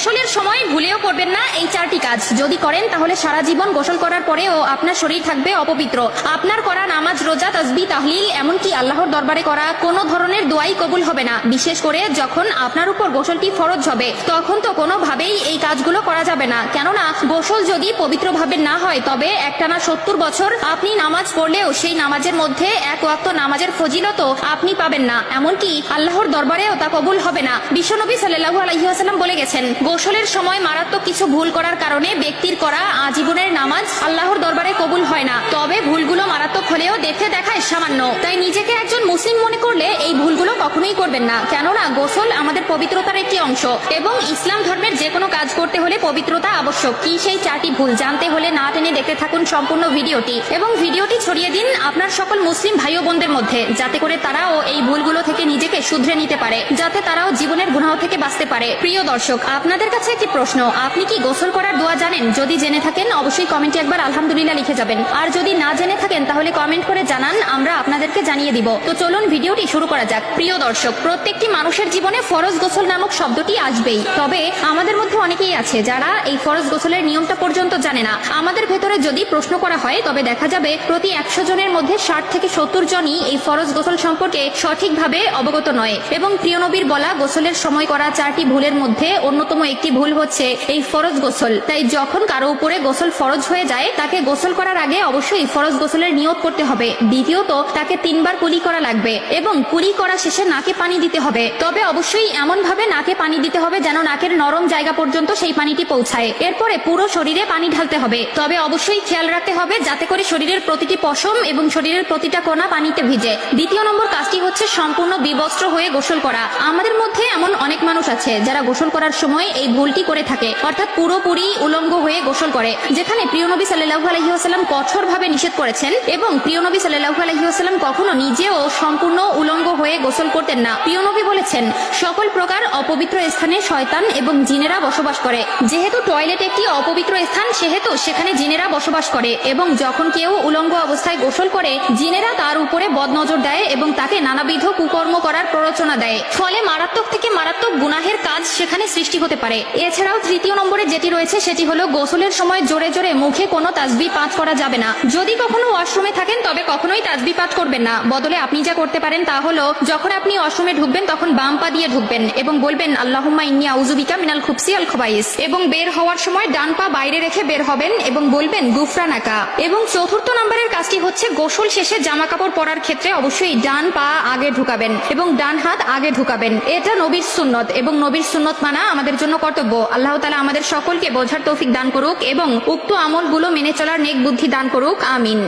গোসলের সময় ভুলেও করবেন না এই 4টি কাজ। যদি করেন তাহলে সারা জীবন গোসল করার পরেও আপনার শরীর থাকবে অপবিত্র। আপনার করা নামাজ, রোজা, তাসবিহ, তাহলিল, এমনকি আল্লাহর দরবারে করা কোনো ধরনের দোয়াই কবুল হবে না। বিশেষ করে যখন আপনার উপর গোসলটি ফরজ হবে, তখন তো কোনোভাবেই এই কাজগুলো করা যাবে না। কেননা গোসল যদি পবিত্রভাবে না হয়, তবে একটানা 70 বছর আপনি নামাজ পড়লেও সেই নামাজের মধ্যে এক ওয়াক্ত নামাজের ফজিলত আপনি পাবেন না, এমনকি আল্লাহর দরবারেও তা কবুল হবে না। বিশ্বনবী সাল্লাল্লাহু আলাইহি ওয়াসাল্লাম বলে গেছেন, গোসলের সময় মারাত্মক কিছু ভুল করার কারণে ব্যক্তির করা আজীবনের নামাজ আল্লাহর দরবারে কবুল হয় না। তবে ভুলগুলো মারাত্মক হলেও দেখতে দেখায় সামান্য, তাই নিজেকে একজন মুসলিম মনে করলে এই ভুলগুলো কখনোই করবেন না। কেননা গোসল আমাদের পবিত্রতার একটি অংশ এবং ইসলাম ধর্মের যে কোনো কাজ করতে হলে পবিত্রতা আবশ্যক। কি সেই 4টি ভুল জানতে হলে না টেনে দেখতে থাকুন সম্পূর্ণ ভিডিওটি এবং ভিডিওটি ছড়িয়ে দিন আপনার সকল মুসলিম ভাই ও বোনদের মধ্যে, যাতে করে তারাও এই ভুলগুলো থেকে নিজেকে শুধরে নিতে পারে, যাতে তারাও জীবনের গুনাহ থেকে বাঁচতে পারে। প্রিয় দর্শক, আপনাদের কাছে একটি প্রশ্ন, আপনি কি গোসল করার দোয়া জানেন? যদি জেনে থাকেন অবশ্যই কমেন্টে একবার আলহামদুলিল্লাহ লিখে যাবেন, আর যদি না জেনে থাকেন তাহলে কমেন্ট করে জানান, আমরা আপনাদেরকে জানিয়ে দিব। তো চলুন ভিডিওটি শুরু করা যাক। প্রিয় দর্শক, প্রত্যেকটি মানুষের জীবনে ফরজ গোসল নামক শব্দটি আসবেই। তবে আমাদের মধ্যে অনেকেই আছে যারা এই ফরজ গোসলের নিয়মটা পর্যন্ত জানে না। আমাদের ভেতরে যদি প্রশ্ন করা হয়, তবে দেখা যাবে প্রতি 100 জনের মধ্যে 60 থেকে 70 জনই এই ফরজ গোসল সম্পর্কে সঠিকভাবে অবগত নয়। এবং প্রিয় নবীর বলা গোসলের সময় করা 4টি ভুলের মধ্যে অন্যতম একটি ভুল হচ্ছে এই ফরজ গোসল। তাই যখন কারো উপরে গোসল ফরজ হয়ে যায়, তাকে গোসল করার আগে অবশ্যই ফরজ গোসলের নিয়ত করতে হবে। দ্বিতীয়ত, তাকে 3 বার কুলি করা লাগবে এবং কুলি করা শেষে নাকে পানি দিতে হবে। তবে অবশ্যই এমন ভাবে নাকে পানি দিতে হবে যেন নাকের নরম জায়গা পর্যন্ত সেই পানিটি পৌঁছায়। এরপরে পুরো শরীরে পানি ঢালতে হবে। তবে অবশ্যই খেয়াল রাখতে হবে যাতে করে শরীরের প্রতিটি পশম এবং শরীরের প্রতিটা কোণা পানিতে ভিজে। দ্বিতীয় নম্বর কাজটি হচ্ছে সম্পূর্ণ বিবস্ত্র হয়ে গোসল করা। আমাদের মধ্যে এমন অনেক মানুষ আছে যারা গোসল করার সময় এই ভুলটি করে থাকে, অর্থাৎ পুরোপুরি উলঙ্গ হয়ে গোসল করে, যেখানে প্রিয় নবী সাল্লাল্লাহু আলাইহি ওয়াসাল্লাম কঠোরভাবে নিষেধ করেছেন এবং প্রিয় নবী সাল্লাল্লাহু আলাইহি ওয়াসাল্লাম কখনো নিজেও সম্পূর্ণ উলঙ্গ হয়ে গোসল করতেন না। প্রিয় নবী বলেছেন, সকল প্রকার অপবিত্র স্থানে শয়তান এবং জিনেরা বসবাস করে। যেহেতু টয়লেট একটি অপবিত্র স্থান, সেহেতু সেখানে জিনেরা বসবাস করে এবং যখন কেউ উলঙ্গ অবস্থায় গোসল করে, জিনেরা তার উপরে বদনজর দেয় এবং তাকে নানাবিধ কুকর্ম করার প্ররোচনা দেয়। ফলে মারাত্মক থেকে মারাত্মক গুনাহের কাজ সেখানে সৃষ্টি হতে পারে। এছাড়াও তৃতীয় নম্বরে যেটি রয়েছে সেটি হলো গোসলের সময় জোরে জোরে মুখে কোনো তাসবিহ পাঠ করা যাবে না। যদি কখনো ওয়াশরুমে থাকেন তবে কখনোই তাসবিহ পাঠ করবেন না। বদলে আপনি যা করতে পারেন তা হলো, যখন আপনি ওয়াশরুমে ঢুকবেন তখন বাম পা দিয়ে ঢুকবেন এবং বলবেন আল্লাহুম্মা ইন্নী আউযু বিকা মিনাল খুবসি ওয়াল খবাইস, এবং বের হওয়ার সময় ডান পা বাইরে রেখে বের হবেন এবং বলবেন গুফরানাকা। এবং চতুর্থ নম্বরের কাজটি হচ্ছে গোসল শেষে জামা কাপড় পরার ক্ষেত্রে অবশ্যই ডান পা আগে ঢুকাবেন এবং ডান হাত আগে ঢুকাবেন। এটা নবীর সুন্নত এবং নবীর সুন্নত মানা আমাদের জন্য কর্তব্য। আল্লাহ তাআলা আমাদের সকলকে বোঝার তৌফিক দান করুক এবং উক্ত আমলগুলো মেনে চলার নেক বুদ্ধি দান করুক। আমিন।